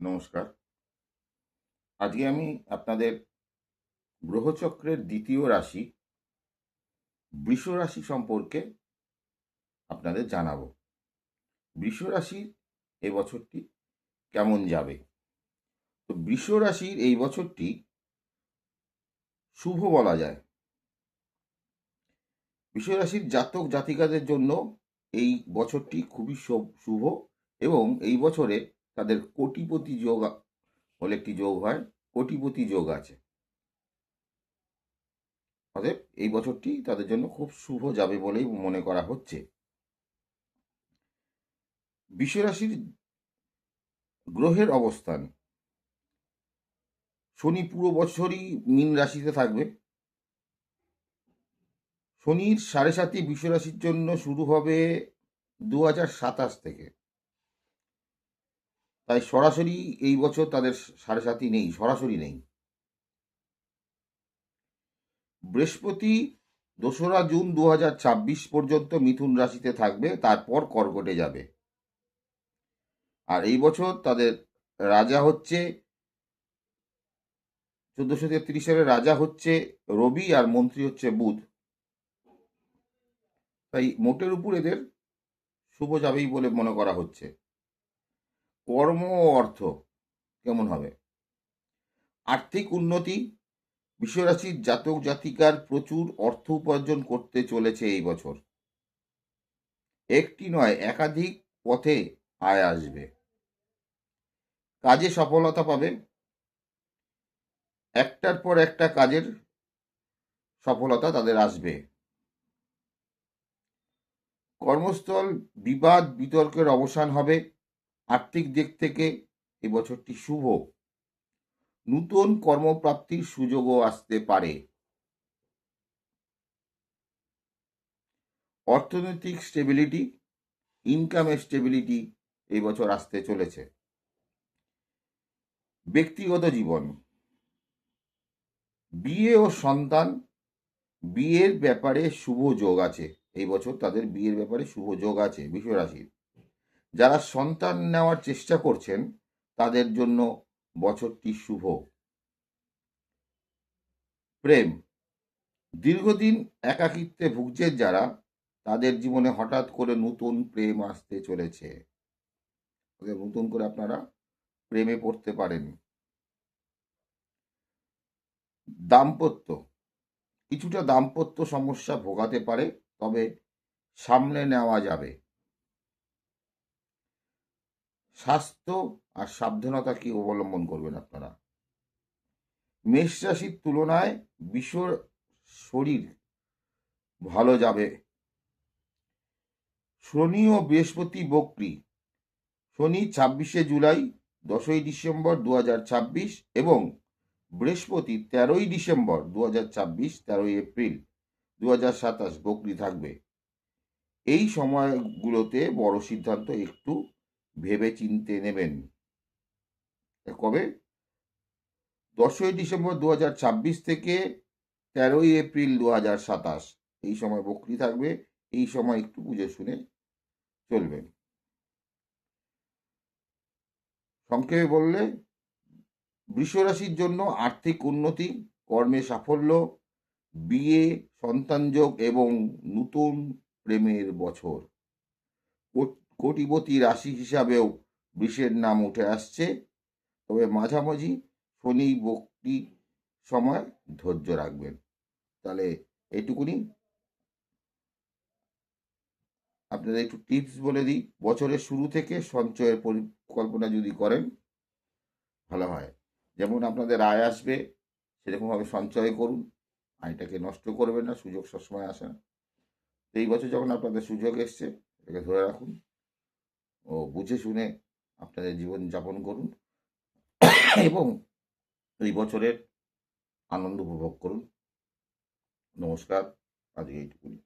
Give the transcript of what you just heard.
নমস্কার। আজকে আমি আপনাদের গ্রহচক্রের দ্বিতীয় রাশি বৃষ রাশি সম্পর্কে আপনাদের জানাবো। বৃষ রাশির এই বছরটি কেমন যাবে? তো বৃষ রাশির এই বছরটি শুভ বলা যায়। বৃষ রাশির জাতক জাতিকাদের জন্য এই বছরটি খুবই শুভ এবং এই বছরে তাদের কোটিপতি যোগ বলে একটি যোগ হয়, কোটিপতি যোগ আছে। অতএব এই বছরটি তাদের জন্য খুব শুভ যাবে বলেই মনে করা হচ্ছে। বৃষ রাশির গ্রহের অবস্থান, শনি পুরো বছরই মীন রাশিতে থাকবে। শনির সাড়ে সাতি বৃষ রাশির জন্য শুরু হবে 2027 থেকে, তাই সরাসরি এই বছর তাদের সাড়ে সাতি নেই, সরাসরি নেই। বৃহস্পতি 2রা জুন 2026 পর্যন্ত মিথুন রাশিতে থাকবে, তারপর কর্কটে যাবে। আর এই বছর তাদের রাজা হচ্ছে 1433 সালের রাজা হচ্ছে রবি আর মন্ত্রী হচ্ছে বুধ। তাই মোটের উপর এদের শুভ যাবেই বলে মনে করা হচ্ছে। কর্ম ও অর্থ কেমন হবে? আর্থিক উন্নতি, বিশ্বরাশির জাতক জাতিকার প্রচুর অর্থ উপার্জন করতে চলেছে এই বছর। একটি নয়, একাধিক পথে আয় আসবে। কাজে সফলতা পাবে, একটার পর একটা কাজের সফলতা তাদের আসবে। কর্মস্থল বিবাদ বিতর্কের অবসান হবে। আর্থিক দিক থেকে এই বছরটি শুভ। নূতন কর্মপ্রাপ্তির সুযোগও আসতে পারে। অর্থনৈতিক স্টেবিলিটি, ইনকামের স্টেবিলিটি এই বছর আসতে চলেছে। ব্যক্তিগত জীবন, বিয়ে ও সন্তান, বিয়ের ব্যাপারে শুভ যোগ আছে। এই বছর তাদের বিয়ের ব্যাপারে শুভ যোগ আছে বৃষ রাশির। যারা সন্তান নেওয়ার চেষ্টা করছেন তাদের জন্য বছরটি শুভ। প্রেম, দীর্ঘদিন একাকিত্বে ভুগছেন যারা, তাদের জীবনে হঠাৎ করে নতুন প্রেম আসতে চলেছে। নতুন করে আপনারা প্রেমে পড়তে পারেন। দাম্পত্য, কিছুটা দাম্পত্য সমস্যা ভোগাতে পারে, তবে সামলে নেওয়া যাবে। স্বাস্থ্য আর সাবধানতা কি অবলম্বন করবেন আপনারা? মেষ রাশির তুলনায় বৃষ শরীর ভালো যাবে। শনি ও বৃহস্পতি বক্রী। শনি 26শে জুলাই 10ই ডিসেম্বর 2026 এবং বৃহস্পতি 13ই ডিসেম্বর 2026 13ই এপ্রিল 2027 বক্রী থাকবে। এই সময়গুলোতে বড় সিদ্ধান্ত একটু ভেবে চিনতে নেবেন। কবে? 10ই ডিসেম্বর 2026 থেকে 13ই এপ্রিল 2027 এই সময় বক্রী থাকবে। এই সময় একটু বুঝে শুনে চলবেন। সংক্ষেপে বললে, বৃষ রাশির জন্য আর্থিক উন্নতি, কর্মে সাফল্য, বিয়ে, সন্তানযোগ এবং নতুন প্রেমের বছর। কোটিপতি রাশি হিসাবেও বৃষের নাম উঠে আসছে, তবে মাঝামাঝি শনি বক্রী সময় ধৈর্য রাখবেন। তাহলে এইটুকুনি আপনাদের একটু টিপস বলে দিই। বছরের শুরু থেকে সঞ্চয়ের পরিকল্পনা যদি করেন ভালো হয়। যেমন আপনাদের আয় আসবে সেরকমভাবে সঞ্চয় করুন, আয়টাকে নষ্ট করবেন না, সুযোগ সবসময় আসে না। এই বছর যখন আপনাদের সুযোগ এসছে এটাকে ধরে রাখুন ও বুঝে শুনে আপনাদের জীবন যাপন করুন এবং এই বছরের আনন্দ উপভোগ করুন। নমস্কার, আজকে এইটুকুনি।